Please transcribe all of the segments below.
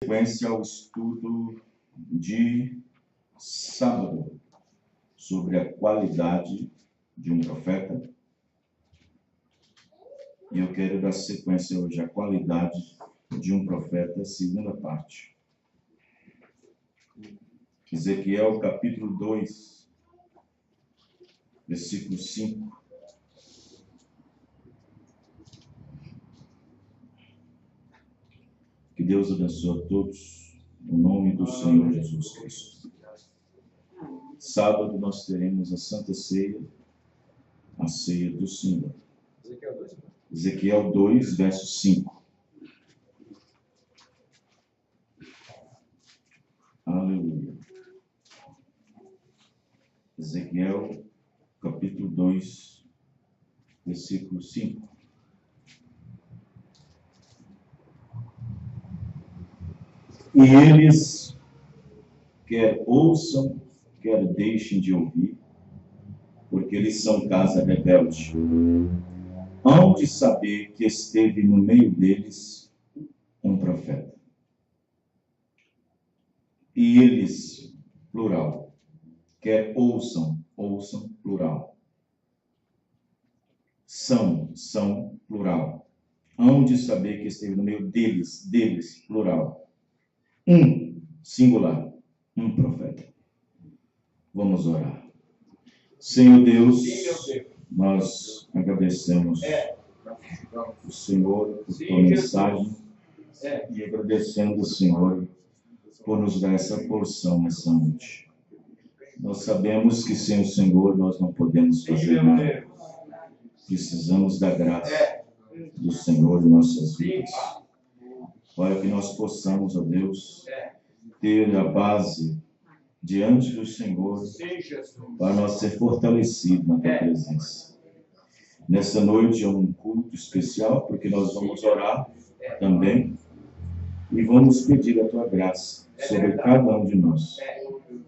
Sequência ao estudo de sábado sobre a qualidade de um profeta. E eu quero dar sequência hoje à qualidade de um profeta, segunda parte. Ezequiel, capítulo 2, versículo 5. Que Deus abençoe a todos, no nome do Senhor Jesus Cristo. Sábado nós teremos a Santa Ceia, a ceia do Senhor. Ezequiel 2, verso 5. Aleluia. Ezequiel, capítulo 2, versículo 5. E eles, quer ouçam, quer deixem de ouvir, porque eles são casa rebelde. Hão de saber que esteve no meio deles um profeta. E eles, plural, quer ouçam, plural. São, plural. Hão de saber que esteve no meio deles, plural. Singular, um profeta. Vamos orar. Senhor Deus, nós agradecemos o Senhor por tua mensagem e agradecendo o Senhor por nos dar essa porção nessa noite. Nós sabemos que sem o Senhor nós não podemos fazer nada. Precisamos da graça do Senhor em nossas vidas. Para que nós possamos, ó Deus, ter a base diante do Senhor, para nós ser fortalecidos na tua presença. Nessa noite é um culto especial, porque nós vamos orar também e vamos pedir a tua graça sobre cada um de nós,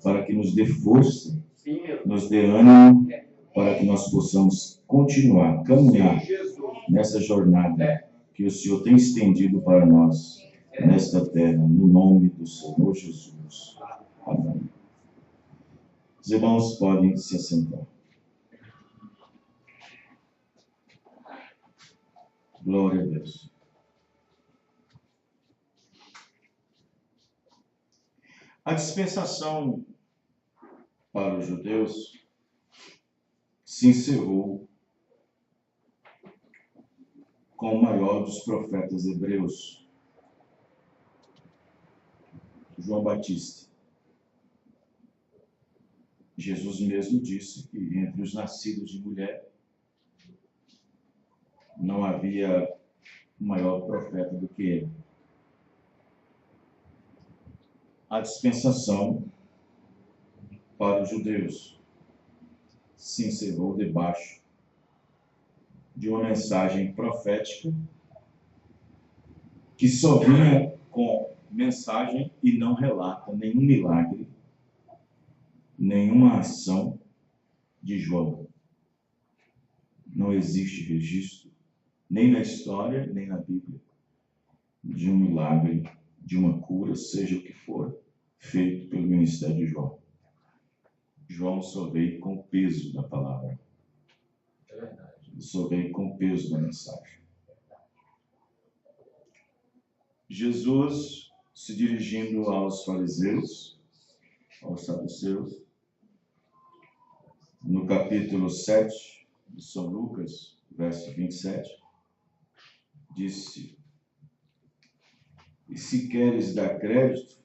para que nos dê força, nos dê ânimo, para que nós possamos continuar, caminhar nessa jornada que o Senhor tem estendido para nós nesta terra, no nome do Senhor Jesus. Amém. Os irmãos podem se assentar. Glória a Deus. A dispensação para os judeus se encerrou com o maior dos profetas hebreus, João Batista. Jesus mesmo disse que entre os nascidos de mulher não havia maior profeta do que ele. A dispensação para os judeus se encerrou debaixo de uma mensagem profética que só vinha com mensagem e não relata nenhum milagre, nenhuma ação de João. Não existe registro, nem na história, nem na Bíblia, de um milagre, de uma cura, seja o que for, feito pelo ministério de João. João só veio com o peso da palavra. É verdade. Ele só veio com o peso da mensagem. Jesus, se dirigindo aos fariseus, aos saduceus, no capítulo 7 de São Lucas, verso 27, disse: e se queres dar crédito,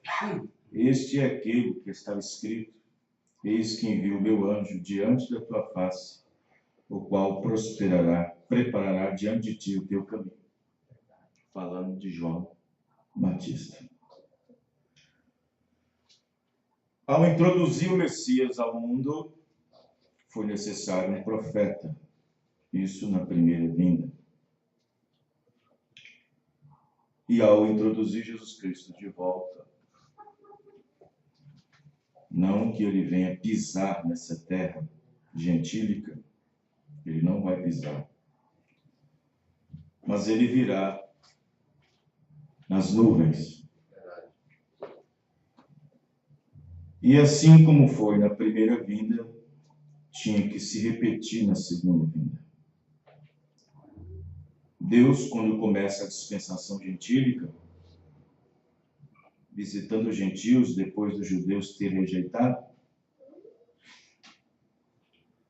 este é aquele que estava escrito: eis que envio o meu anjo diante da tua face, o qual preparará diante de ti o teu caminho. Falando de João Batista. Ao introduzir o Messias ao mundo, foi necessário um profeta. Isso na primeira vinda. E ao introduzir Jesus Cristo de volta, não que ele venha pisar nessa terra gentílica, ele não vai pisar, mas ele virá nas nuvens, E assim como foi na primeira vinda, tinha que se repetir na segunda vinda. Deus, quando começa a dispensação gentílica, visitando os gentios depois dos judeus terem rejeitado,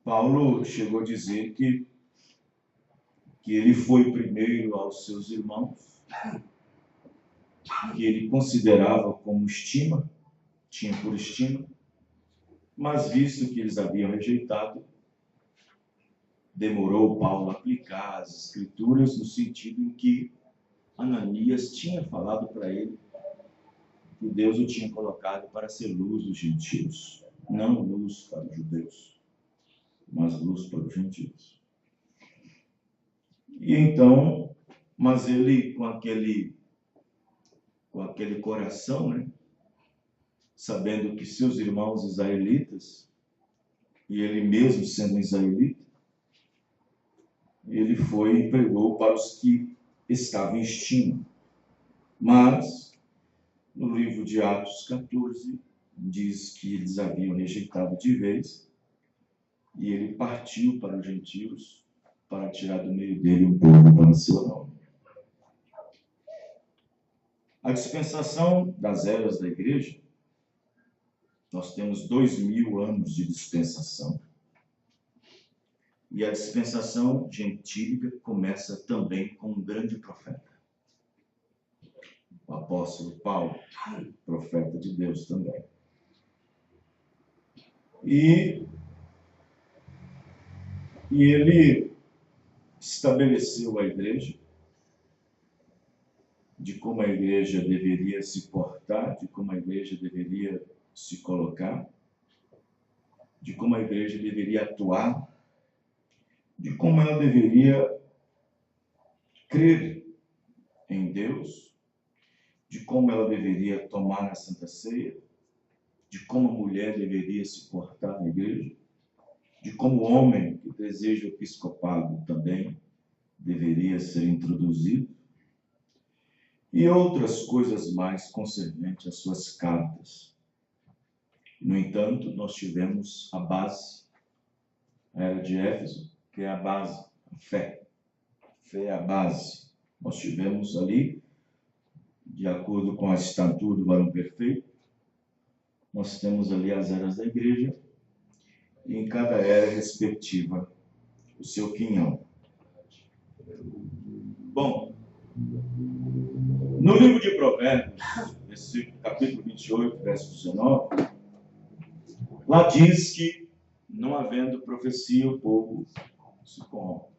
Paulo chegou a dizer que ele foi primeiro aos seus irmãos, que ele considerava como estima, tinha por estima, mas visto que eles haviam rejeitado, demorou Paulo a aplicar as escrituras no sentido em que Ananias tinha falado para ele que Deus o tinha colocado para ser luz dos gentios, não luz para os judeus, mas luz para os gentios. E então, mas ele com aquele coração, né, sabendo que seus irmãos israelitas, e ele mesmo sendo israelita, ele foi e pregou para os que estavam em estima. Mas, no livro de Atos 14, diz que eles haviam rejeitado de vez, e ele partiu para os gentios para tirar do meio dele um povo para seu nome. A dispensação das eras da igreja, nós temos 2000 anos de dispensação. E a dispensação gentílica começa também com um grande profeta. O apóstolo Paulo, profeta de Deus também. E ele estabeleceu a igreja, de como a igreja deveria se portar, de como a igreja deveria se colocar, de como a igreja deveria atuar, de como ela deveria crer em Deus, de como ela deveria tomar a Santa Ceia, de como a mulher deveria se portar na igreja, de como o homem que deseja o episcopado também deveria ser introduzido, e outras coisas mais concernentes às suas cartas. No entanto, nós tivemos a base, a era de Éfeso, que é a base, a fé. A fé é a base. Nós tivemos ali, de acordo com a estatura do varão perfeito, nós temos ali as eras da igreja, e em cada era respectiva o seu quinhão. Bom, no livro de Provérbios, capítulo 28, verso 19, lá diz que, não havendo profecia, o povo se corrompe.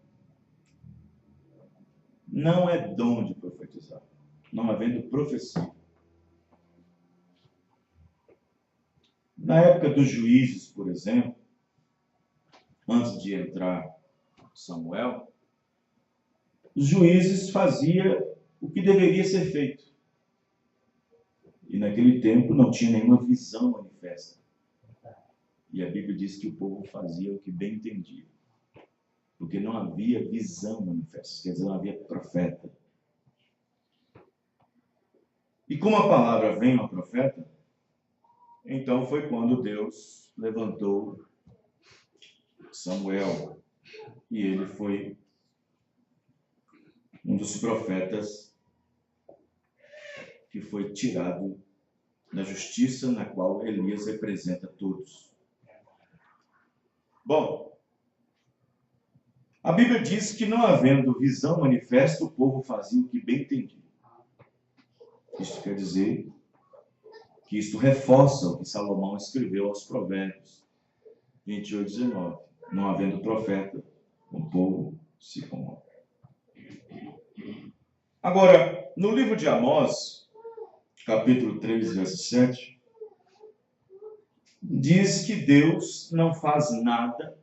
Não é dom de profetizar, não havendo profecia. Na época dos juízes, por exemplo, antes de entrar Samuel, os juízes faziam o que deveria ser feito. E naquele tempo não tinha nenhuma visão manifesta. E a Bíblia diz que o povo fazia o que bem entendia. Porque não havia visão manifesta, quer dizer, não havia profeta. E como a palavra vem ao profeta, então foi quando Deus levantou Samuel. E ele foi um dos profetas que foi tirado da justiça na qual Elias representa todos. Bom, a Bíblia diz que não havendo visão manifesta, o povo fazia o que bem entendia. Isso quer dizer que isto reforça o que Salomão escreveu aos Provérbios 28, 19. Não havendo profeta, o povo se corrompe. Agora, no livro de Amós, capítulo 3, verso 7, diz que Deus não faz nada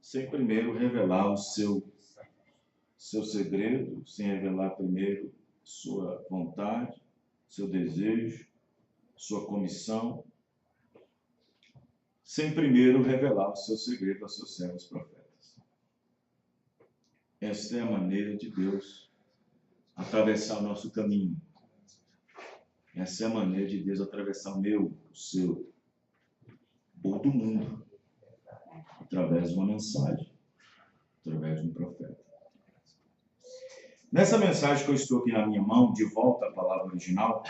sem primeiro revelar o seu segredo, sem revelar primeiro sua vontade, seu desejo, sua comissão, sem primeiro revelar o seu segredo aos seus servos profetas. Esta é a maneira de Deus atravessar o nosso caminho. Essa é a maneira de Deus atravessar o meu, o seu, ou do mundo, através de uma mensagem, através de um profeta. Nessa mensagem que eu estou aqui na minha mão, de volta à palavra original,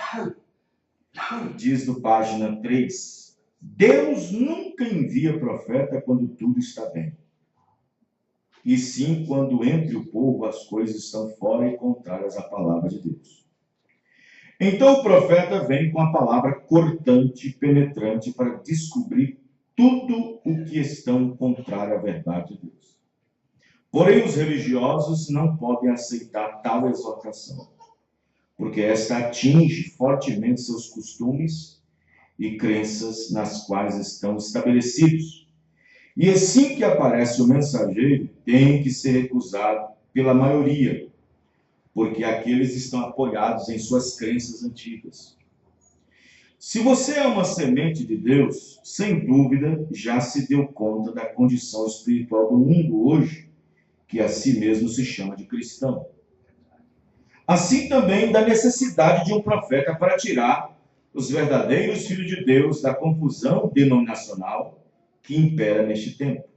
diz no página 3, Deus nunca envia profeta quando tudo está bem, e sim quando entre o povo as coisas estão fora e contrárias à palavra de Deus. Então o profeta vem com a palavra cortante e penetrante para descobrir tudo o que estão contrário à verdade de Deus. Porém, os religiosos não podem aceitar tal exortação, porque esta atinge fortemente seus costumes e crenças nas quais estão estabelecidos. E assim que aparece o mensageiro, tem que ser recusado pela maioria, porque aqueles estão apoiados em suas crenças antigas. Se você é uma semente de Deus, sem dúvida já se deu conta da condição espiritual do mundo hoje, que a si mesmo se chama de cristão. Assim também da necessidade de um profeta para tirar os verdadeiros filhos de Deus da confusão denominacional que impera neste tempo.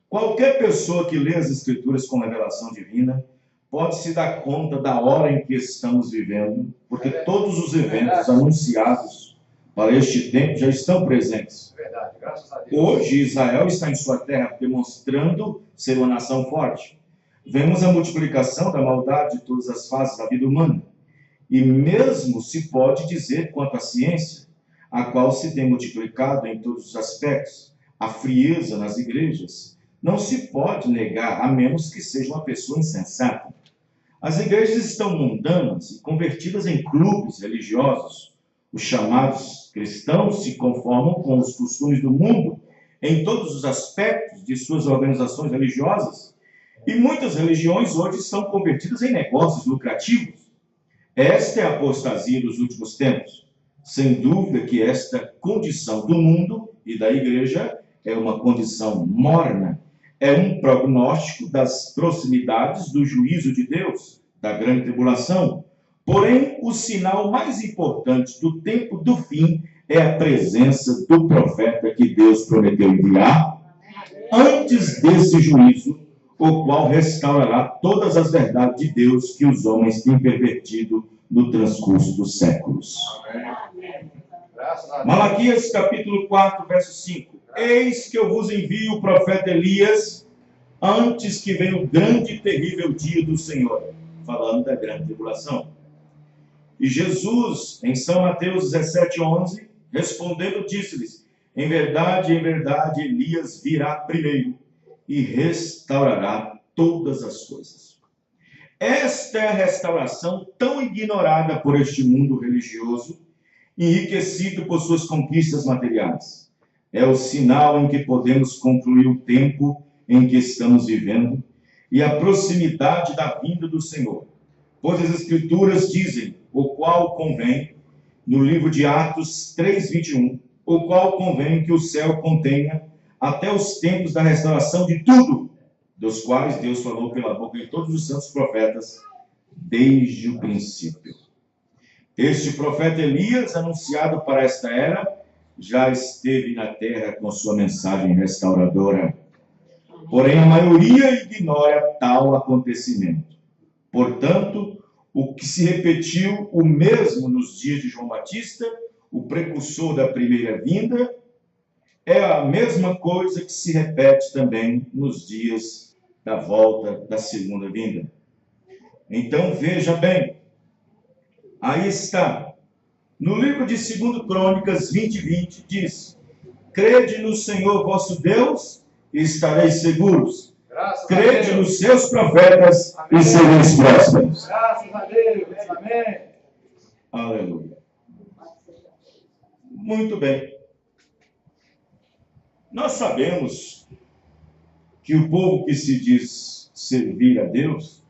Qualquer pessoa que lê as Escrituras com revelação divina pode se dar conta da hora em que estamos vivendo, porque todos os eventos anunciados para este tempo já estão presentes. Verdade, graças a Deus. Hoje, Israel está em sua terra demonstrando ser uma nação forte. Vemos a multiplicação da maldade de todas as fases da vida humana. E mesmo se pode dizer quanto à ciência, a qual se tem multiplicado em todos os aspectos, a frieza nas igrejas, não se pode negar, a menos que seja uma pessoa insensata. As igrejas estão mundanas e convertidas em clubes religiosos. Os chamados cristãos se conformam com os costumes do mundo em todos os aspectos de suas organizações religiosas. E muitas religiões hoje estão convertidas em negócios lucrativos. Esta é a apostasia dos últimos tempos. Sem dúvida que esta condição do mundo e da igreja é uma condição morna, é um prognóstico das proximidades do juízo de Deus, da grande tribulação. Porém, o sinal mais importante do tempo do fim é a presença do profeta que Deus prometeu enviar antes desse juízo, o qual restaurará todas as verdades de Deus que os homens têm pervertido no transcurso dos séculos. Amém. Graças a Deus. Malaquias capítulo 4, verso 5. Eis que eu vos envio o profeta Elias antes que venha o grande e terrível dia do Senhor. Falando da grande tribulação. E Jesus, em São Mateus 17:11, respondendo, disse-lhes: em verdade, Elias virá primeiro e restaurará todas as coisas. Esta é a restauração tão ignorada por este mundo religioso, enriquecido por suas conquistas materiais. É o sinal em que podemos concluir o tempo em que estamos vivendo e a proximidade da vinda do Senhor. Pois as Escrituras dizem, o qual convém, no livro de Atos 3:21, o qual convém que o céu contenha até os tempos da restauração de tudo, dos quais Deus falou pela boca de todos os santos profetas, desde o princípio. Este profeta Elias, anunciado para esta era, já esteve na terra com sua mensagem restauradora. Porém, a maioria ignora tal acontecimento. Portanto, o que se repetiu o mesmo nos dias de João Batista, o precursor da primeira vinda, é a mesma coisa que se repete também nos dias da volta da segunda vinda. Então, veja bem, aí está. No livro de 2 Crônicas 20:20 diz: crede no Senhor vosso Deus e estareis seguros. Crede nos seus profetas e sereis prósperos. Graças a Deus. Amém. Aleluia. Muito bem. Nós sabemos que o povo que se diz servir a Deus,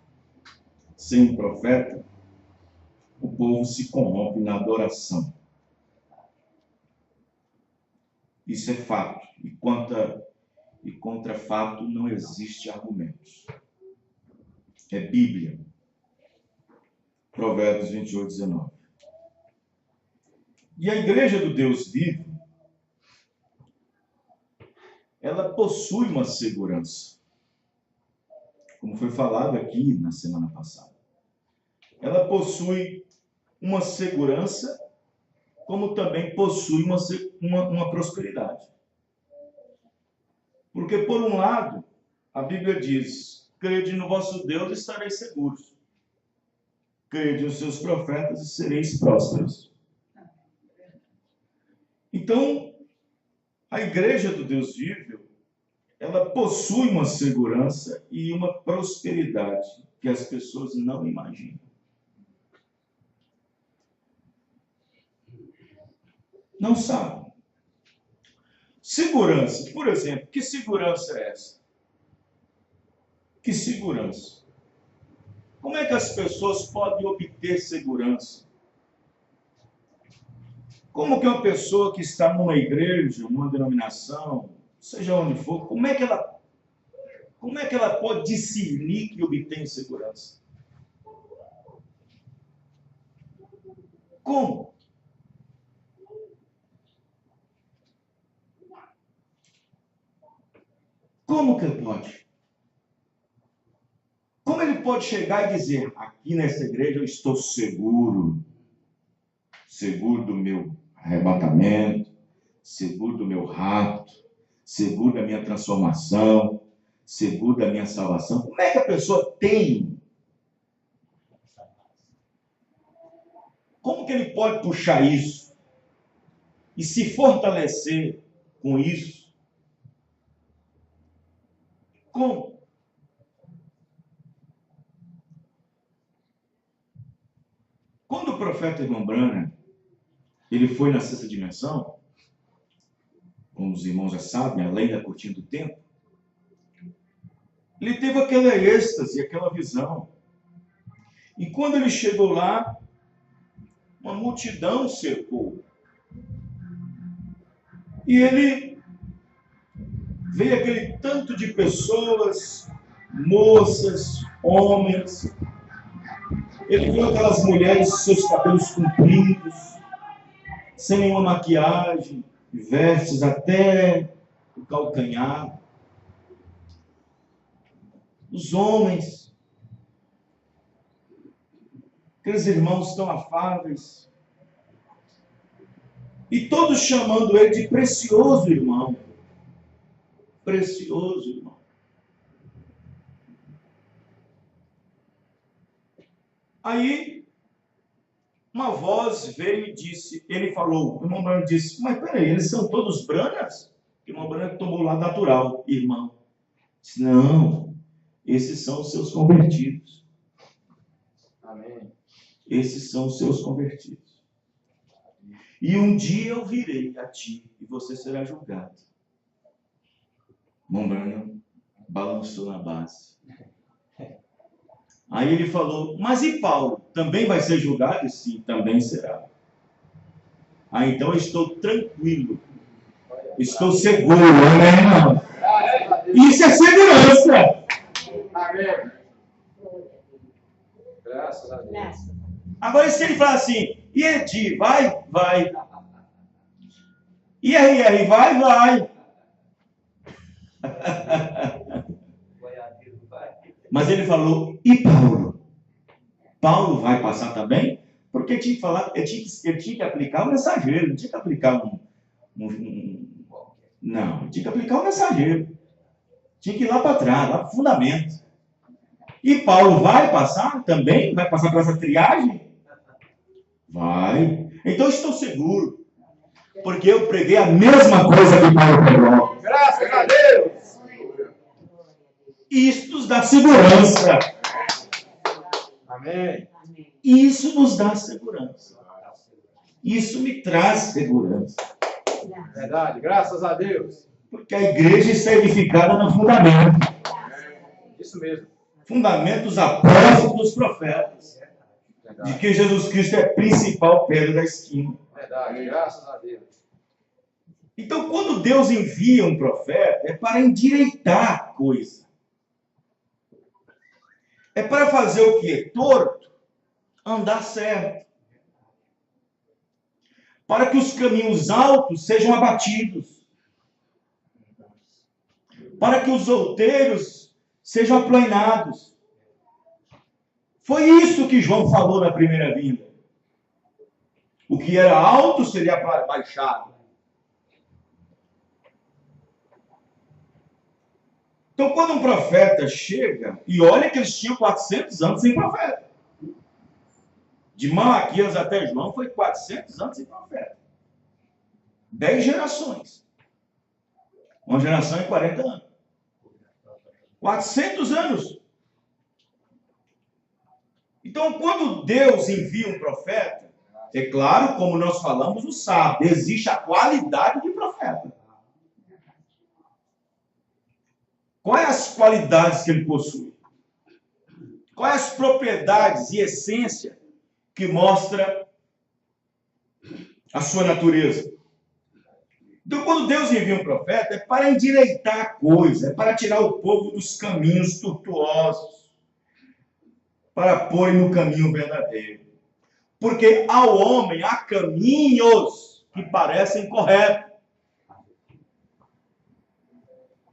sem um profeta, o povo se corrompe na adoração. Isso é fato. E contra fato não existe argumentos. É Bíblia. Provérbios 28:19. E a igreja do Deus vivo, ela possui uma segurança. Como foi falado aqui na semana passada. Ela possui uma segurança, como também possui uma prosperidade. Porque, por um lado, a Bíblia diz: crede no vosso Deus e estareis seguros. Crede nos seus profetas e sereis prósperos. Então, a igreja do Deus vivo, ela possui uma segurança e uma prosperidade que as pessoas não imaginam. Não sabem. Segurança, por exemplo, que segurança é essa? Que segurança? Como é que as pessoas podem obter segurança? Como que uma pessoa que está numa igreja, numa denominação, seja onde for, como é que ela pode discernir que obtém segurança? Como? Como que ele pode? Como ele pode chegar e dizer: aqui nessa igreja eu estou seguro, seguro do meu arrebatamento, seguro do meu rapto, seguro da minha transformação, seguro da minha salvação? Como é que a pessoa tem? Como que ele pode puxar isso e se fortalecer com isso? Como? Quando o profeta Irmão Branham, ele foi na sexta dimensão, como os irmãos já sabem, além da cortina do tempo, ele teve aquela êxtase, aquela visão. E quando ele chegou lá, uma multidão cercou. E ele veio aquele tanto de pessoas, moças, homens. Ele viu aquelas mulheres com seus cabelos compridos, sem nenhuma maquiagem, vestes até o calcanhar. Os homens, aqueles irmãos tão afáveis, e todos chamando ele de precioso irmão. Precioso irmão. Aí, uma voz veio e disse, ele falou, o irmão Branham disse: mas peraí, eles são todos brancas? O irmão Branham tomou o lado natural, irmão. Disse: não, esses são os seus convertidos. Amém. Esses são os seus convertidos. E um dia eu virei a ti e você será julgado. Irmão Branham balançou na base. Aí ele falou: mas e Paulo? Também vai ser julgado? E sim, também será. Então eu estou tranquilo. Estou seguro, amém, irmão? Isso é segurança. Amém. Graças a Deus. Agora, se ele falar assim: e Edi, vai? Vai. E RR, vai? Vai. Mas ele falou: e Paulo? Paulo vai passar também? Porque tinha que falar, ele tinha que aplicar o mensageiro, não tinha que aplicar não, tinha que aplicar o mensageiro. Tinha que ir lá para trás, lá para o fundamento. E Paulo vai passar também? Vai passar por essa triagem? Vai. Então eu estou seguro. Porque eu preguei a mesma coisa que Paulo pregou. Graças a Deus. Isso nos dá segurança. Amém. Isso nos dá segurança. Isso me traz segurança. Verdade. Graças a Deus. Porque a igreja está edificada no fundamento. Isso mesmo. Fundamento dos apóstolos, dos profetas. Verdade. De que Jesus Cristo é a principal pedra da esquina. Verdade. Graças a Deus. Então, quando Deus envia um profeta, é para endireitar a coisa. É para fazer o que é torto andar certo. para que os caminhos altos sejam abatidos, para que os outeiros sejam aplainados. Foi isso que João falou na primeira vinda. O que era alto seria baixado. Então, quando um profeta chega, e olha que eles tinham 400 anos sem profeta. De Malaquias até João foi 400 anos sem profeta. 10 gerações. Uma geração em 40 anos. 400 anos. Então, quando Deus envia um profeta, é claro, como nós falamos no sábado, existe a qualidade de profeta. Quais as qualidades que ele possui? Quais as propriedades e essência que mostra a sua natureza? Então, quando Deus envia um profeta, é para endireitar a coisa, é para tirar o povo dos caminhos tortuosos, para pôr no caminho verdadeiro. Porque ao homem há caminhos que parecem corretos.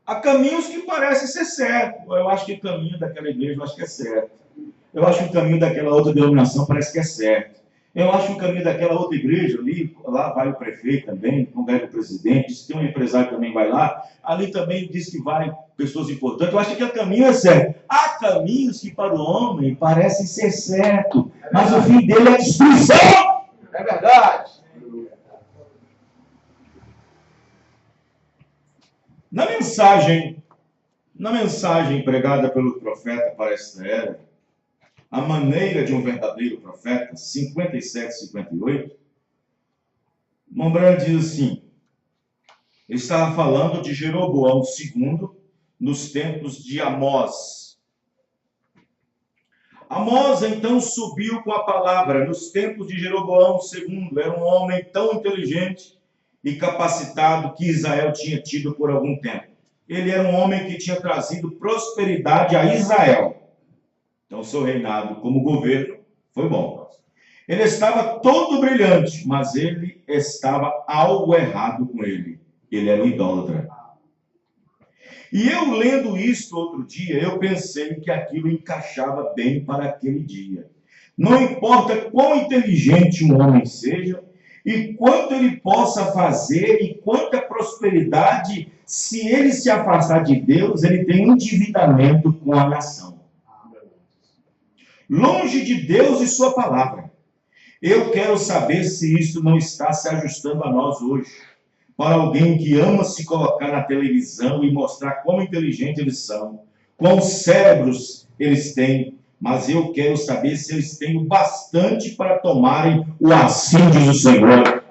Há caminhos que parecem ser certos. Eu acho que o caminho daquela igreja, eu acho que é certo. Eu acho que o caminho daquela outra denominação parece que é certo. Eu acho que o caminho daquela outra igreja ali, lá vai o prefeito também, congrega o presidente, diz que tem um empresário que também vai lá, ali também diz que vai pessoas importantes. Eu acho que aquele caminho é certo. Há caminhos que para o homem parecem ser certos, mas o fim dele é destruição. É verdade. Na mensagem pregada pelo profeta para esta era, a maneira de um verdadeiro profeta, 57, 58, Mombrana diz assim, ele estava falando de Jeroboão II nos tempos de Amós. Amós então subiu com a palavra nos tempos de Jeroboão II, era um homem tão inteligente e capacitado que Israel tinha tido por algum tempo. Ele era um homem que tinha trazido prosperidade a Israel. Então, seu reinado como governo foi bom. Ele estava todo brilhante, mas ele estava algo errado com ele. Ele era um idólatra. E eu lendo isto outro dia, eu pensei que aquilo encaixava bem para aquele dia. Não importa quão inteligente um homem seja, e quanto ele possa fazer, e quanta prosperidade, se ele se afastar de Deus, ele tem endividamento com a nação. Longe de Deus e sua palavra. Eu quero saber se isso não está se ajustando a nós hoje. Para alguém que ama se colocar na televisão e mostrar quão inteligentes eles são, quantos cérebros eles têm, mas eu quero saber se eles têm o bastante para tomarem o assim, diz o Senhor.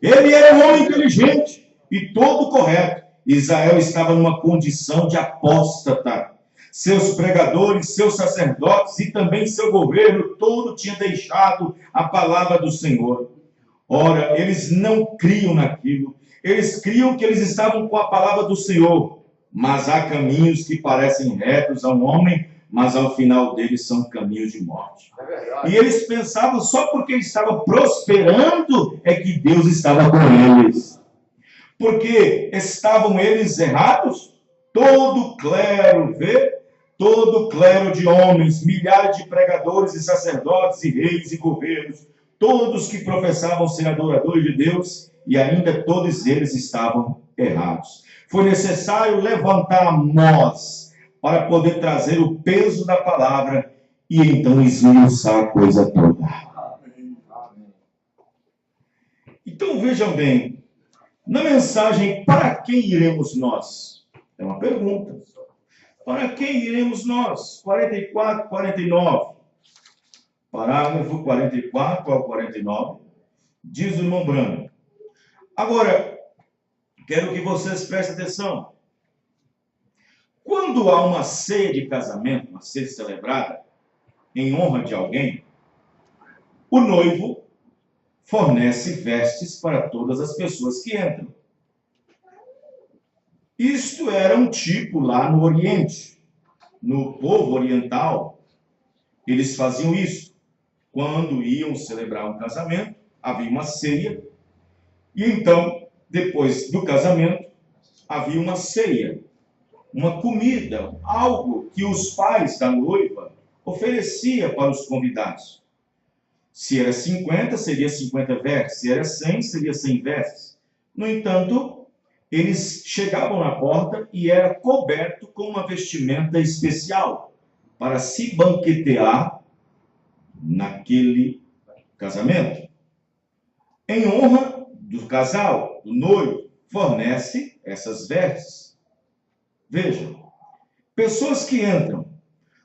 Ele era um homem inteligente e todo correto. Israel estava numa condição de apóstata. Seus pregadores, seus sacerdotes e também seu governo todo tinha deixado a palavra do Senhor. Ora, eles não criam naquilo. Eles criam que eles estavam com a palavra do Senhor. Mas há caminhos que parecem retos a um homem, mas ao final deles são caminhos de morte. E eles pensavam só porque ele estava prosperando é que Deus estava com eles. Porque estavam eles errados? Todo clero, vê? Todo clero de homens, milhares de pregadores e sacerdotes e reis e governos, todos que professavam ser adoradores de Deus, e ainda todos eles estavam errados. Foi necessário levantar Amós para poder trazer o peso da palavra e então esmiuçar a coisa toda. Então vejam bem, na mensagem, para quem iremos nós? É uma pergunta. Para quem iremos nós? 44, 49. Parágrafo 44 ao 49, diz o irmão Branco. Agora, quero que vocês prestem atenção. Quando há uma ceia de casamento, uma ceia celebrada, em honra de alguém, o noivo fornece vestes para todas as pessoas que entram. Isto era um tipo lá no Oriente. No povo oriental, eles faziam isso. Quando iam celebrar um casamento, havia uma ceia, e então, depois do casamento, havia uma ceia, uma comida, algo que os pais da noiva oferecia para os convidados. Se era 50, seria 50 vestes. Se era 100, seria 100 vestes. No entanto, eles chegavam na porta e era coberto com uma vestimenta especial para se banquetear naquele casamento. Em honra do casal, do noivo, fornece essas vestes. Vejam, pessoas que entram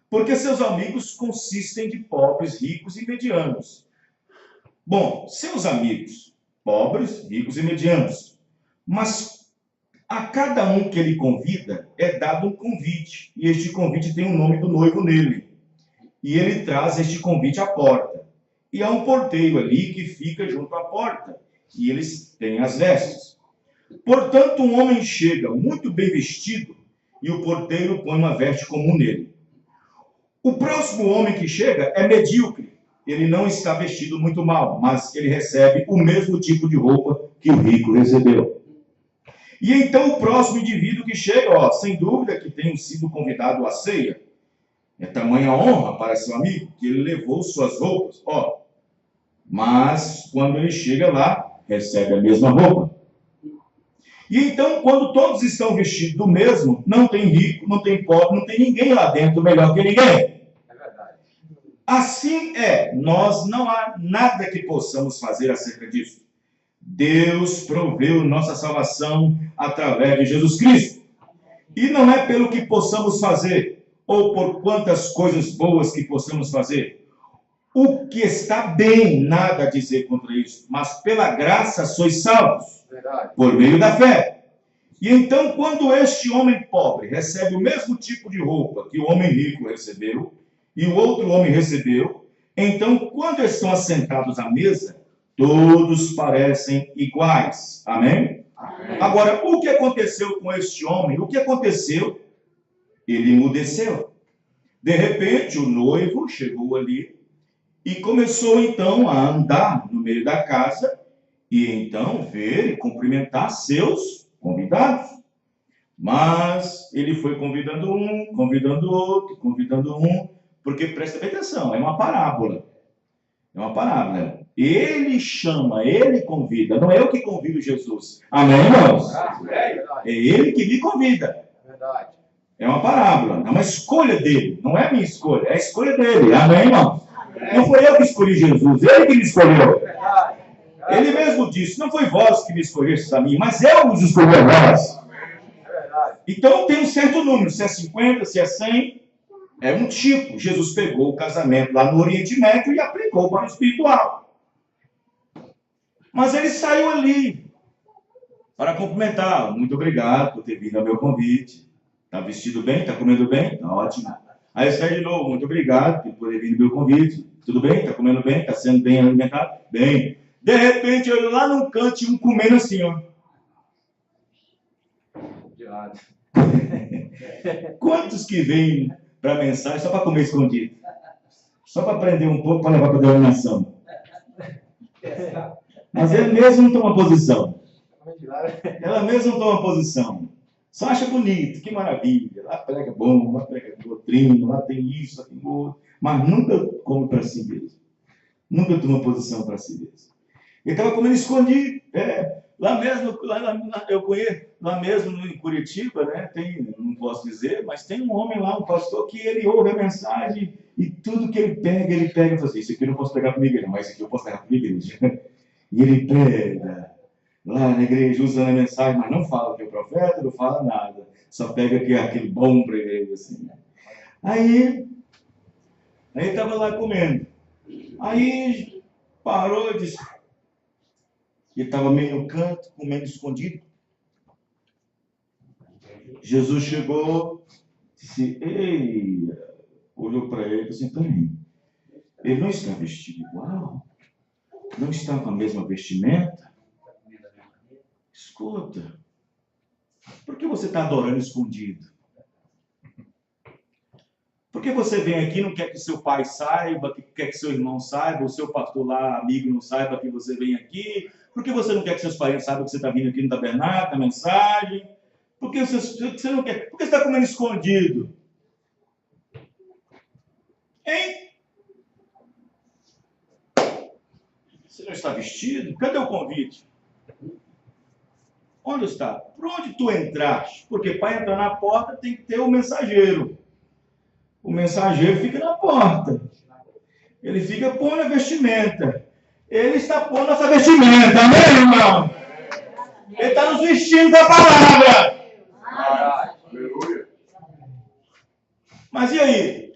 porque seus amigos consistem de pobres, ricos e medianos. Bom, seus amigos, pobres, ricos e medianos. Mas a cada um que ele convida é dado um convite. E este convite tem o nome do noivo nele. E ele traz este convite à porta. E há um porteiro ali que fica junto à porta. E eles têm as vestes. Portanto, um homem chega muito bem vestido e o porteiro põe uma veste comum nele. O próximo homem que chega é medíocre. Ele não está vestido muito mal, mas ele recebe o mesmo tipo de roupa que o rico recebeu. E então o próximo indivíduo que chega, sem dúvida que tem sido convidado à ceia. É tamanha honra para seu amigo que ele levou suas roupas. Mas quando ele chega lá, recebe a mesma roupa. E então, quando todos estão vestidos do mesmo, não tem rico, não tem pobre, não tem ninguém lá dentro melhor que ninguém. É verdade. Assim nós não há nada que possamos fazer acerca disso. Deus proveu nossa salvação através de Jesus Cristo. E não é pelo que possamos fazer, ou por quantas coisas boas que possamos fazer. O que está bem, nada a dizer contra isso, mas pela graça sois salvos. Verdade. Por meio da fé. E então, quando este homem pobre recebe o mesmo tipo de roupa que o homem rico recebeu, e o outro homem recebeu, então, quando estão assentados à mesa, todos parecem iguais. Amém? Amém. Agora, o que aconteceu com este homem? O que aconteceu? Ele emudeceu. De repente, o noivo chegou ali e começou, então, a andar no meio da casa e então ver e cumprimentar seus convidados. Mas ele foi convidando um, convidando outro, convidando um, porque presta bem atenção, é uma parábola. É uma parábola. Ele chama, ele convida, não é eu que convido Jesus. Amém, irmãos? É ele que me convida. Verdade. É uma parábola, é uma escolha dele, não é a minha escolha, é a escolha dele. Amém, irmãos? Não foi eu que escolhi Jesus, ele que me escolheu. Verdade. Ele mesmo disse, não foi vós que me escolhestes a mim, mas eu os escolhi a vós. É verdade. Então tem um certo número, se é 50, se é 100, é um tipo. Jesus pegou o casamento lá no Oriente Médio e aplicou para o espiritual. Mas ele saiu ali para cumprimentar. Muito obrigado por ter vindo ao meu convite. Está vestido bem? Está comendo bem? Está ótimo. Aí ele sai de novo, muito obrigado por ter vindo ao meu convite. Tudo bem? Está comendo bem? Está sendo bem alimentado? Bem. De repente, eu lá num canto, um comendo assim, De lado. Quantos que vêm para a mensagem só para comer escondido? Só para aprender um pouco, para levar para a denominação. Mas ele mesmo não toma posição. Ela mesma não toma posição. Só acha bonito, que maravilha. Lá prega bom, lá prega doutrina, lá tem isso, lá tem outro. Mas nunca come para si mesmo. Nunca toma posição para si mesmo. Ele estava comendo escondido. Lá mesmo, eu conheço, lá mesmo em Curitiba, né, tem, não posso dizer, mas tem um homem lá, um pastor, que ele ouve a mensagem e tudo que ele pega e fala assim, isso aqui eu não posso pegar comigo, mas isso aqui eu posso pegar comigo, igreja. E ele prega lá na igreja, usa a mensagem, mas não fala que é o profeta, não fala nada, só pega aquele bom para ele, assim. Aí estava lá comendo. Aí parou e disse... Ele estava meio no canto, comendo escondido. Jesus chegou, disse, ei, olhou para ele e disse, peraí, ele não está vestido igual? Não está com a mesma vestimenta? Escuta, por que você está adorando escondido? Por que você vem aqui e não quer que seu pai saiba, que quer que seu irmão saiba, o seu pastor lá, amigo, não saiba que você vem aqui? Por que você não quer que seus parentes saibam que você está vindo aqui no tabernáculo, na mensagem? Por que você não quer? Por que você está comendo escondido? Hein? Você não está vestido? Cadê o convite? Onde está? Por onde tu entraste? Porque para entrar na porta tem que ter o mensageiro. O mensageiro fica na porta. Ele fica pondo a vestimenta. Ele está pondo essa vestimenta. Amém, irmão? Ele está nos vestindo da palavra. Aleluia. Mas e aí?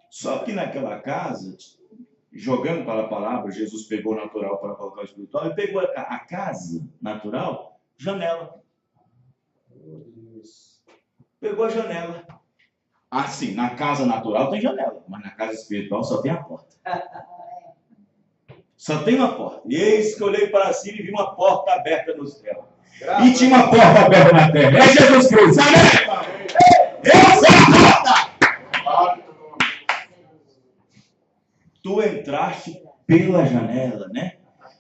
Só que naquela casa, jogando para a palavra, Jesus pegou o natural para colocar o espiritual e pegou a casa natural, janela. Pegou a janela. Assim, na casa natural tem janela, mas na casa espiritual só tem a porta. Só tem uma porta. E eis que eu olhei para cima e vi uma porta aberta no céu. E tinha uma porta aberta na terra. É Jesus Cristo. Amém? Eu sou a porta! Tu entraste pela janela, né?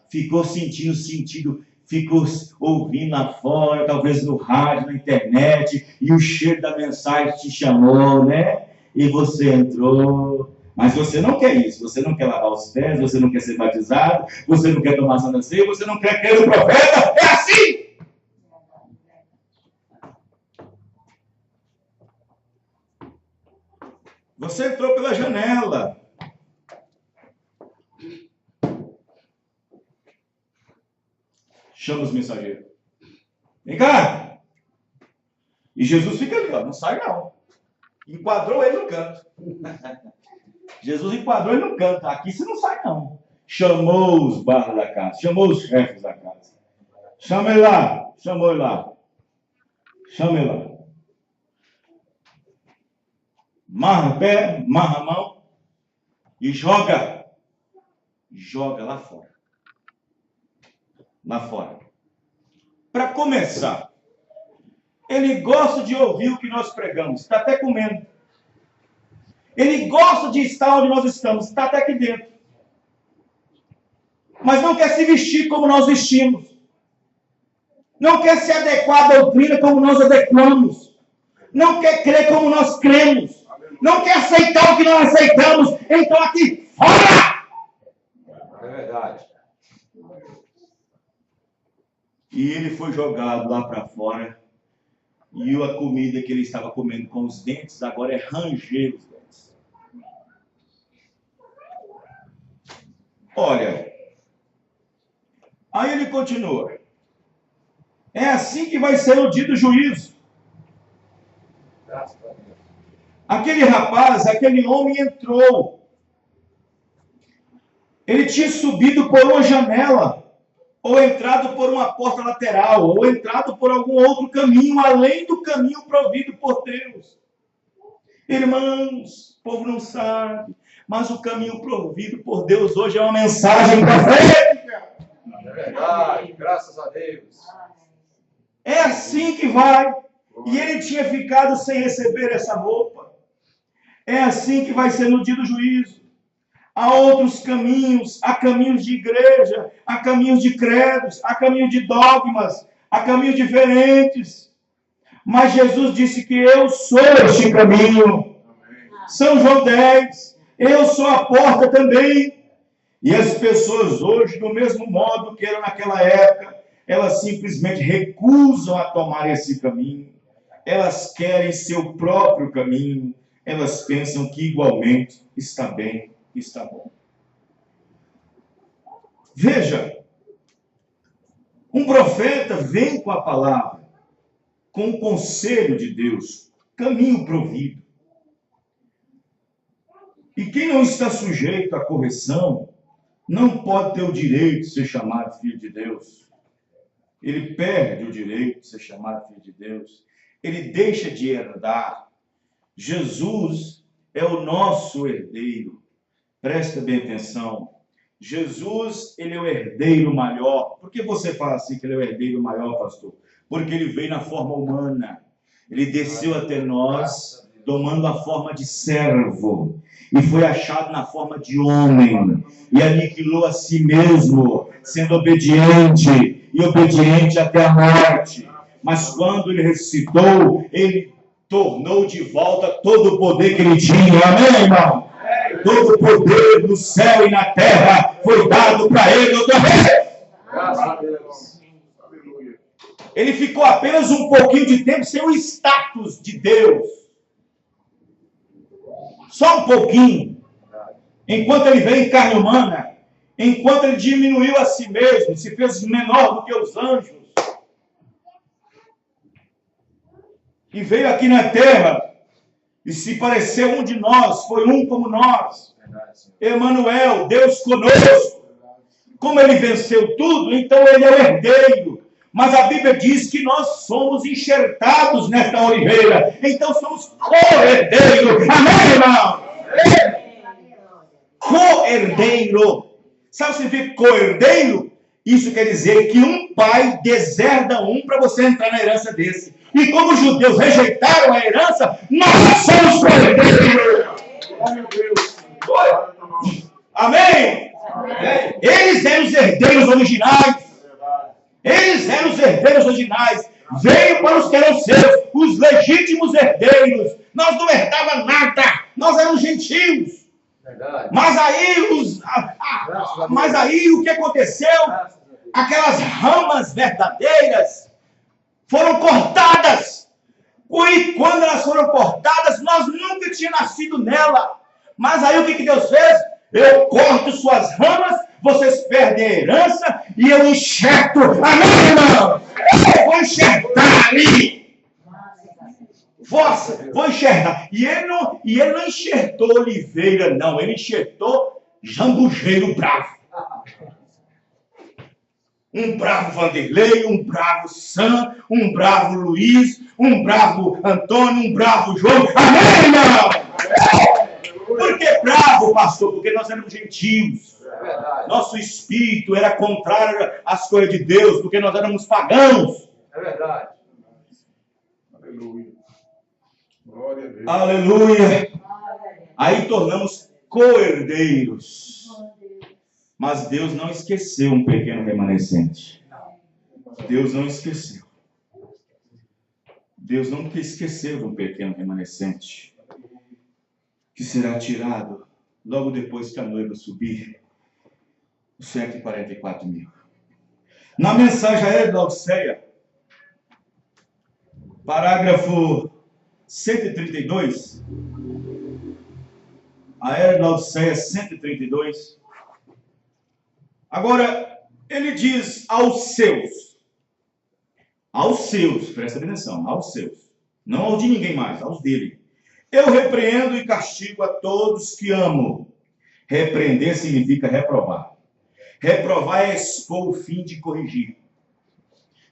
Ficou sentindo, ficou ouvindo lá fora, talvez no rádio, na internet, e o cheiro da mensagem te chamou, né? E você entrou. Mas você não quer isso, você não quer lavar os pés, você não quer ser batizado, você não quer tomar Santa Ceia, você não quer crer no profeta. É assim! Você entrou pela janela. Chama os mensageiros. Vem cá. E Jesus fica ali, ó, não sai não. Enquadrou ele no canto. Jesus enquadrou ele no canto. Aqui você não sai não. Chamou os barros da casa. Chamou os chefes da casa. Chama ele lá. Chamou ele lá. Chama ele lá. Marra o pé, marra a mão e joga. Joga lá fora. Lá fora. Para começar, ele gosta de ouvir o que nós pregamos, está até comendo. Ele gosta de estar onde nós estamos, está até aqui dentro. Mas não quer se vestir como nós vestimos. Não quer se adequar à doutrina como nós adequamos. Não quer crer como nós cremos. Não quer aceitar o que nós aceitamos. Então aqui, fora! É verdade. E ele foi jogado lá para fora. E a comida que ele estava comendo com os dentes, agora é ranger os dentes. Olha. Aí ele continua. É assim que vai ser o dia do juízo. Graças a Deus. Aquele rapaz, aquele homem entrou. Ele tinha subido por uma janela. Ou entrado por uma porta lateral, ou entrado por algum outro caminho, além do caminho provido por Deus. Irmãos, o povo não sabe, mas o caminho provido por Deus hoje é uma mensagem profética. É verdade, graças a Deus. É assim que vai. E ele tinha ficado sem receber essa roupa. É assim que vai ser no dia do juízo. Há outros caminhos, há caminhos de igreja, há caminhos de credos, há caminhos de dogmas, há caminhos diferentes. Mas Jesus disse que eu sou este caminho. São João 10, eu sou a porta também. E as pessoas hoje, do mesmo modo que eram naquela época, elas simplesmente recusam a tomar esse caminho. Elas querem seu próprio caminho. Elas pensam que igualmente está bem. Está bom. Veja, um profeta vem com a palavra, com o conselho de Deus, caminho provido. E quem não está sujeito à correção, não pode ter o direito de ser chamado filho de Deus. Ele perde o direito de ser chamado filho de Deus. Ele deixa de herdar. Jesus é o nosso herdeiro. Presta bem atenção. Jesus, ele é o herdeiro maior. Por que você fala assim que ele é o herdeiro maior, pastor? Porque ele veio na forma humana. Ele desceu até nós tomando a forma de servo, e foi achado na forma de homem, e aniquilou a si mesmo, sendo obediente, e obediente até a morte. Mas quando ele ressuscitou, ele tornou de volta todo o poder que ele tinha. Amém, irmão? Todo o poder do céu e na terra foi dado para ele outra vez. Graças a Deus. Aleluia. Ele ficou apenas um pouquinho de tempo sem o status de Deus. Só um pouquinho. Enquanto ele veio em carne humana, enquanto ele diminuiu a si mesmo, se fez menor do que os anjos, e veio aqui na terra, e se pareceu um de nós, foi um como nós. Emanuel, Deus conosco. Como ele venceu tudo, então ele é o herdeiro. Mas a Bíblia diz que nós somos enxertados nesta oliveira. Então somos co-herdeiros. Amém, irmão? Co-herdeiro. Sabe o que significa co-herdeiro? Isso quer dizer que um pai deserda um para você entrar na herança desse. E como os judeus rejeitaram a herança, nós somos co-herdeiros. Amém? Eles eram os herdeiros originais. Eles eram os herdeiros originais. Veio para os que eram seus, os legítimos herdeiros. Nós não herdávamos nada. Nós éramos gentios. Mas aí o que aconteceu? Aquelas ramas verdadeiras foram cortadas. E quando elas foram cortadas, nós nunca tínhamos nascido nela. Mas aí o que Deus fez? Eu corto suas ramas, vocês perdem a herança e eu enxerto. Amém, irmão? Eu vou enxertar ali. Vou enxertar. E ele não enxertou oliveira, não. Ele enxertou jambujeiro bravo. Um bravo Vanderlei, um bravo Sam, um bravo Luiz, um bravo Antônio, um bravo João. Amém, irmão? Por que bravo, pastor? Porque nós éramos gentios. Nosso espírito era contrário às coisas de Deus, porque nós éramos pagãos. É verdade. Aleluia. Glória a Deus. Aleluia. Aí tornamos co-herdeiros. Mas Deus não esqueceu um pequeno remanescente. Deus não esqueceu. Deus não esqueceu de um pequeno remanescente que será tirado logo depois que a noiva subir os 144 mil. Na mensagem à era de Laodiceia, parágrafo 132, a era de Laodiceia 132, agora, ele diz aos seus, presta atenção, aos seus, não aos de ninguém mais, aos dele. Eu repreendo e castigo a todos que amo. Repreender significa reprovar. Reprovar é expor o fim de corrigir.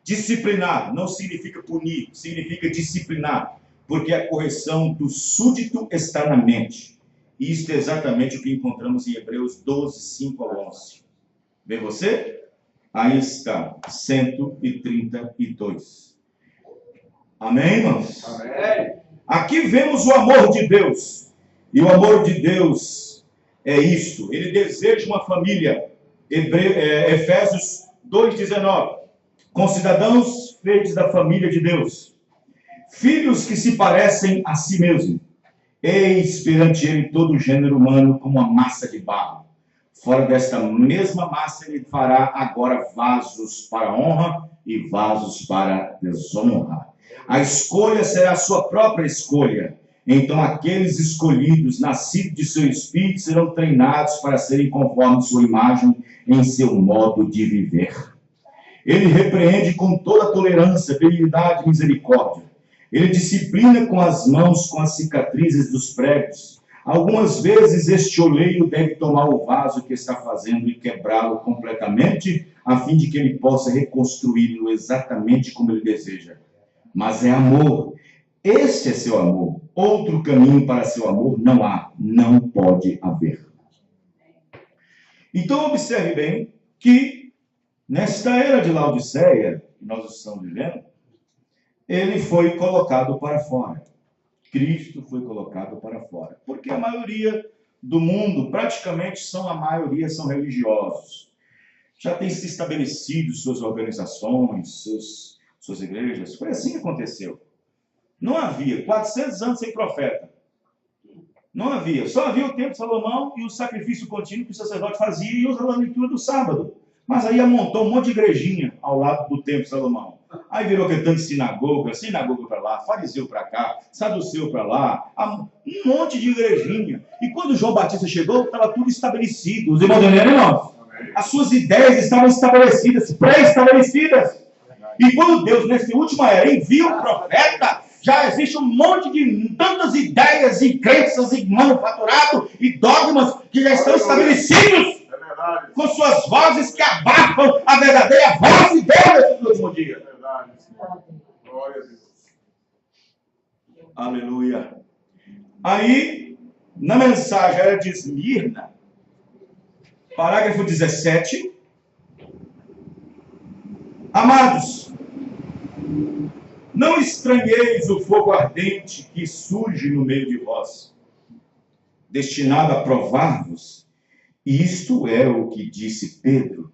Disciplinar não significa punir, significa disciplinar, porque a correção do súdito está na mente. E isto é exatamente o que encontramos em Hebreus 12, 5 ao 11. Vê você? Aí está, 132. Amém, irmãos? Amém. Aqui vemos o amor de Deus. E o amor de Deus é isto. Ele deseja uma família. Efésios 2,19. Concidadãos feitos da família de Deus. Filhos que se parecem a si mesmo. Eis perante ele todo o gênero humano como uma massa de barro. Fora desta mesma massa ele fará agora vasos para honra e vasos para desonra. A escolha será a sua própria escolha. Então aqueles escolhidos, nascidos de seu espírito, serão treinados para serem conforme sua imagem em seu modo de viver. Ele repreende com toda tolerância, benignidade e misericórdia. Ele disciplina com as mãos, com as cicatrizes dos pregos. Algumas vezes este oleiro deve tomar o vaso que está fazendo e quebrá-lo completamente, a fim de que ele possa reconstruí-lo exatamente como ele deseja. Mas é amor. Este é seu amor. Outro caminho para seu amor não há, não pode haver. Então observe bem que nesta era de Laodiceia, que nós estamos vivendo, ele foi colocado para fora. Cristo foi colocado para fora. Porque a maioria do mundo, praticamente a maioria são religiosos. Já tem se estabelecido suas organizações, suas igrejas. Foi assim que aconteceu. Não havia 400 anos sem profeta. Não havia. Só havia o templo de Salomão e o sacrifício contínuo que o sacerdote fazia e a leitura do sábado. Mas aí montou um monte de igrejinha ao lado do templo de Salomão. Aí virou que tanto sinagoga para lá, fariseu para cá, saduceu para lá, um monte de igrejinha. E quando João Batista chegou, estava tudo estabelecido. Os irmãos entenderam, irmãos? As suas ideias estavam estabelecidas, pré-estabelecidas. E quando Deus, nessa última era, envia o profeta, já existe um monte de tantas ideias e crenças e manufaturado e dogmas que já estão estabelecidos com suas vozes que abafam a verdadeira voz de Deus nesse último dia. Glória a Deus. Aleluia. Aí, na mensagem era de Esmirna, parágrafo 17. Amados, não estranheis o fogo ardente que surge no meio de vós, destinado a provar-vos. E isto é o que disse Pedro.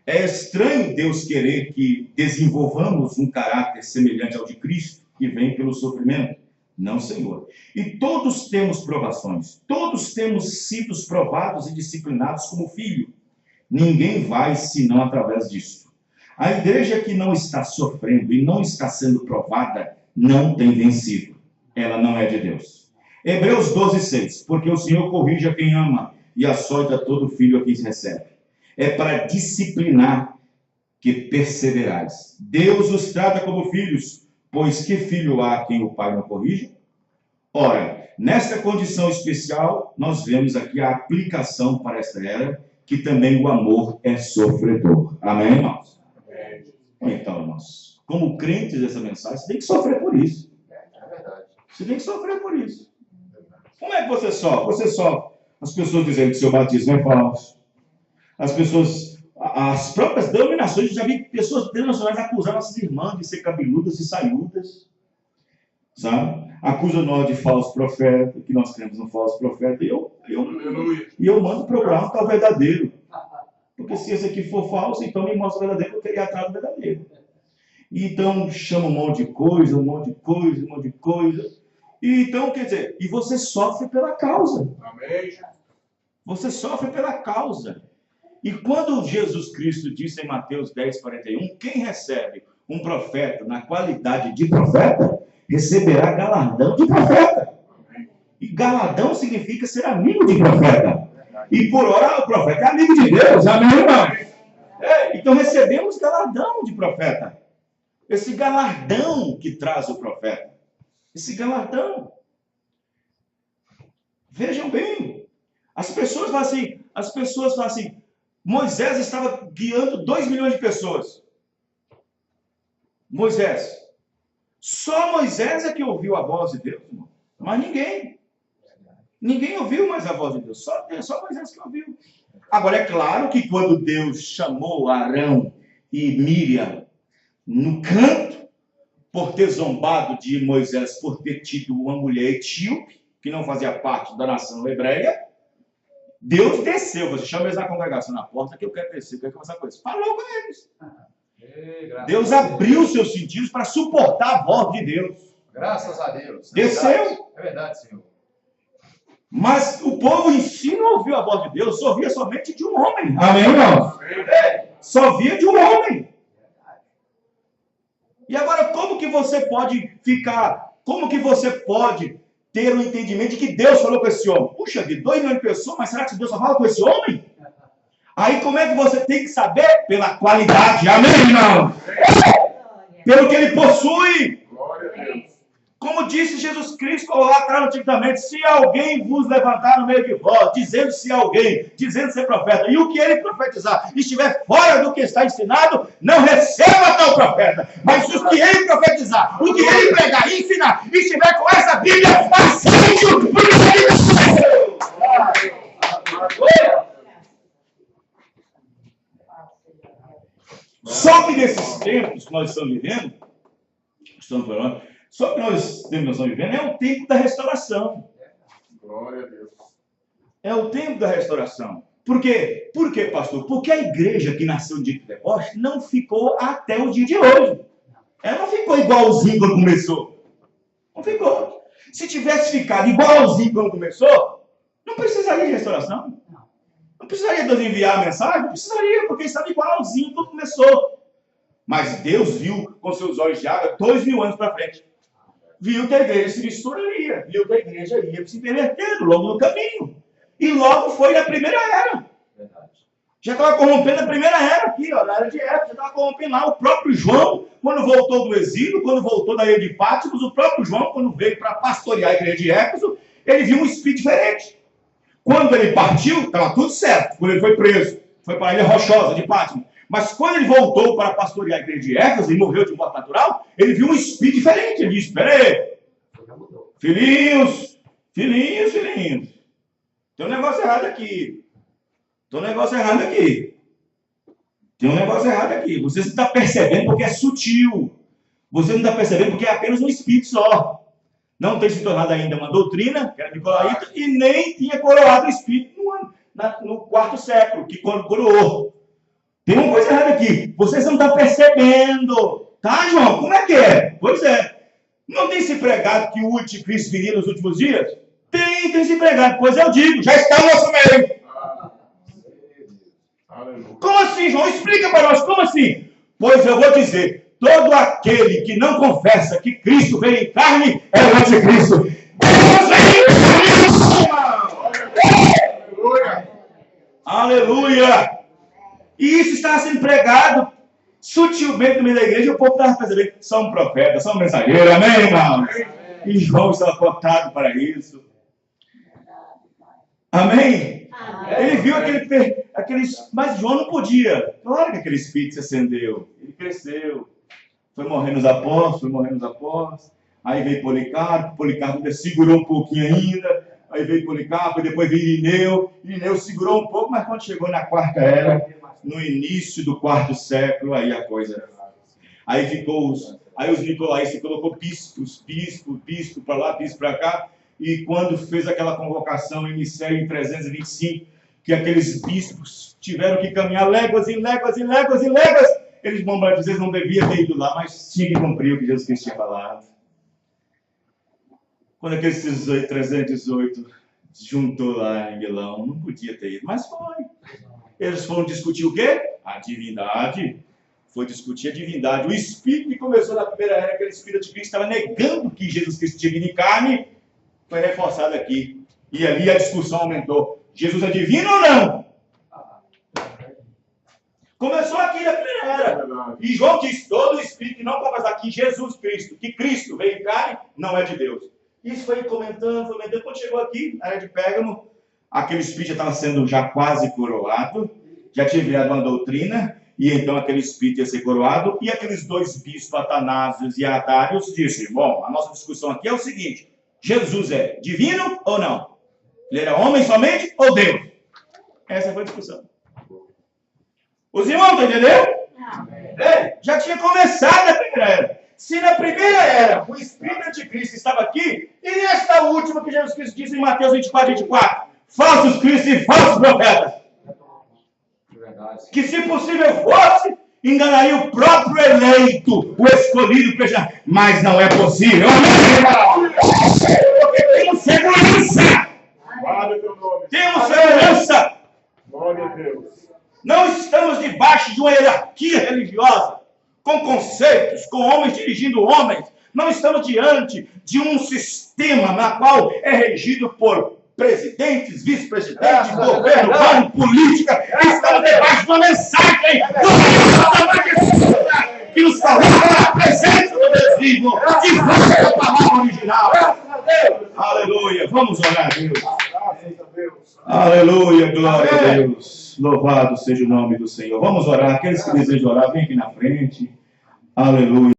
É estranho Deus querer que desenvolvamos um caráter semelhante ao de Cristo, que vem pelo sofrimento. Não, Senhor. E todos temos provações. Todos temos sido provados e disciplinados como filho. Ninguém vai senão através disso. A igreja que não está sofrendo e não está sendo provada, não tem vencido. Ela não é de Deus. Hebreus 12:6. Porque o Senhor corrige a quem ama e açoita todo filho a quem se recebe. É para disciplinar que perseverais. Deus os trata como filhos, pois que filho há quem o pai não corrige? Ora, nesta condição especial, nós vemos aqui a aplicação para esta era, que também o amor é sofredor. Amém, irmãos? Amém. Então, irmãos, como crentes dessa mensagem, você tem que sofrer por isso. É verdade. Você tem que sofrer por isso. Como é que você sofre? Você sofre. As pessoas dizendo que seu batismo é falso. As pessoas, as próprias denominações, já vi pessoas denominacionais acusando nossas irmãs de ser cabeludas e saiudas. Sabe? Acusa nós de falso profeta, que nós cremos no falso profeta. E eu mando procurar um tal verdadeiro. Porque se esse aqui for falso, então me mostra o verdadeiro, eu queria atrás do verdadeiro. E então chama um monte de coisa, um monte de coisa, um monte de coisa. E então, quer dizer, e você sofre pela causa. Amém. Você sofre pela causa. E quando Jesus Cristo disse em Mateus 10:41, quem recebe um profeta na qualidade de profeta, receberá galardão de profeta. E galardão significa ser amigo de profeta. E por hora o profeta é amigo de Deus. Amém, irmão? Então recebemos galardão de profeta. Esse galardão que traz o profeta. Esse galardão. Vejam bem. As pessoas falam assim, Moisés estava guiando 2 milhões de pessoas. Moisés. Só Moisés é que ouviu a voz de Deus, irmão. Mas ninguém. Ninguém ouviu mais a voz de Deus. Só Moisés que ouviu. Agora, é claro que quando Deus chamou Arão e Miriam no canto, por ter zombado de Moisés, por ter tido uma mulher etíope, que não fazia parte da nação hebreia, Deus desceu. Você chama eles na congregação na porta, que eu quero descer, eu quero conversar com eles. Falou com eles. Deus abriu seus sentidos para suportar a voz de Deus. Graças a Deus. Desceu. É verdade, Senhor. Mas o povo em si não ouviu a voz de Deus, só ouvia somente de um homem. Amém, irmão? Só via de um homem. E agora, como que você pode ter o entendimento de que Deus falou com esse homem? Puxa vida, 2 milhões de pessoas, mas será que Deus só fala com esse homem? Aí como é que você tem que saber? Pela qualidade. Amém, irmão? Pelo que ele possui. Glória a Deus. Como disse Jesus Cristo lá atrás antigamente, se alguém vos levantar no meio de vós, dizendo ser profeta, e o que ele profetizar estiver fora do que está ensinado, não receba tal profeta. Mas o que ele profetizar, o que ele pregar e ensinar, e estiver com essa Bíblia, aceite-o, porque ele Só que nesses tempos que nós estamos vivendo, Só que nós estamos vivendo é o tempo da restauração. Glória a Deus. É o tempo da restauração. Por quê? Por quê, pastor? Porque a igreja que nasceu de Pentecoste não ficou até o dia de hoje. Ela não ficou igualzinho quando começou. Não ficou. Se tivesse ficado igualzinho quando começou, não precisaria de restauração. Não precisaria Deus enviar a mensagem? Não precisaria, porque estava igualzinho quando começou. Mas Deus viu com seus olhos de água 2000 anos para frente. Viu que a igreja se misturaria. Viu que a igreja ia se pervertendo logo no caminho. E logo foi na primeira era. Verdade. Já estava corrompendo a primeira era aqui, ó, na era de Éfeso, já estava corrompendo lá. O próprio João, quando voltou do exílio, quando voltou da ilha de Patmos, o próprio João, quando veio para pastorear a igreja de Éfeso, ele viu um espírito diferente. Quando ele partiu, estava tudo certo. Quando ele foi preso, foi para a ilha rochosa de Patmos. Mas quando ele voltou para pastorear a igreja de Éfeso e morreu de morte natural, ele viu um espírito diferente. Ele disse, espera aí, filhinhos, tem um negócio errado aqui. Tem um negócio errado aqui. Você não está percebendo porque é sutil. Você não está percebendo porque é apenas um espírito só. Não tem se tornado ainda uma doutrina, que era nicolaíta, e nem tinha coroado o espírito no 4º século, que quando coroou. Tem uma coisa errada aqui. Vocês não estão percebendo. Tá, João? Como é que é? Pois é. Não tem se pregado que o anticristo viria nos últimos dias? Tem se pregado. Pois eu digo, já está no nosso meio. Como assim, João? Explica para nós, como assim? Pois eu vou dizer, todo aquele que não confessa que Cristo veio em carne é o anticristo. Deus veio em carne! Aleluia! E isso estava sendo pregado sutilmente no meio da igreja, e o povo estava percebendo que são profetas, são mensageiros, amém, irmãos? E João estava cotado para isso. Amém? Ele viu aqueles. Mas João não podia. Claro que aquele espírito se acendeu. Ele cresceu. Foi morrendo os apóstolos. Aí veio Policarpo ainda segurou um pouquinho ainda. Aí veio Policarpo, e depois veio Irineu. Irineu segurou um pouco, mas quando chegou na 4ª era, no início do 4º século, aí a coisa. Aí os nicolaístas colocou bispo para lá, bispo para cá. E quando fez aquela convocação em Nicéia em 325, que aqueles bispos tiveram que caminhar léguas, eles vão para dizer que não devia ter ido lá, mas tinha que cumprir o que Jesus Cristo tinha falado. Quando aqueles 318 juntou lá em Milão, não podia ter ido, mas foi. Eles foram discutir o quê? A divindade. Foi discutir a divindade. O espírito que começou na primeira era, aquele espírito de Cristo, estava negando que Jesus Cristo tinha vindo em carne, foi reforçado aqui. E ali a discussão aumentou. Jesus é divino ou não? Começou aqui na primeira era. E João diz, todo espírito que não confessar que Jesus Cristo, que Cristo veio em carne, não é de Deus. Isso foi comentando. Quando chegou aqui, na era de Pérgamo, aquele espírito já estava sendo já quase coroado, já tinha virado uma doutrina, e então aquele espírito ia ser coroado, e aqueles dois bispos, Atanásios e Adários, disseram, bom, a nossa discussão aqui é o seguinte, Jesus é divino ou não? Ele era homem somente ou Deus? Essa foi a discussão. Os irmãos, estão entendendo? Já tinha começado a primeira era. Se na primeira era o Espírito Anticristo estava aqui, e nesta última que Jesus Cristo disse em Mateus 24, falsos cristos e falsos profetas. Que se possível fosse, enganaria o próprio eleito, o escolhido, mas não é possível. Porque temos segurança. Temos segurança. Glória a Deus. Não estamos debaixo de uma hierarquia religiosa, com conceitos, com homens dirigindo homens. Não estamos diante de um sistema na qual é regido por presidentes, vice-presidentes, governo, banco, política. Estamos debaixo de uma mensagem que nos coloca na presença do Deus vivo, que vai a palavra original. Aleluia. Vamos orar a Deus. Aleluia, glória a Deus. Louvado seja o nome do Senhor. Vamos orar. Aqueles que desejam orar, vem aqui na frente. Aleluia.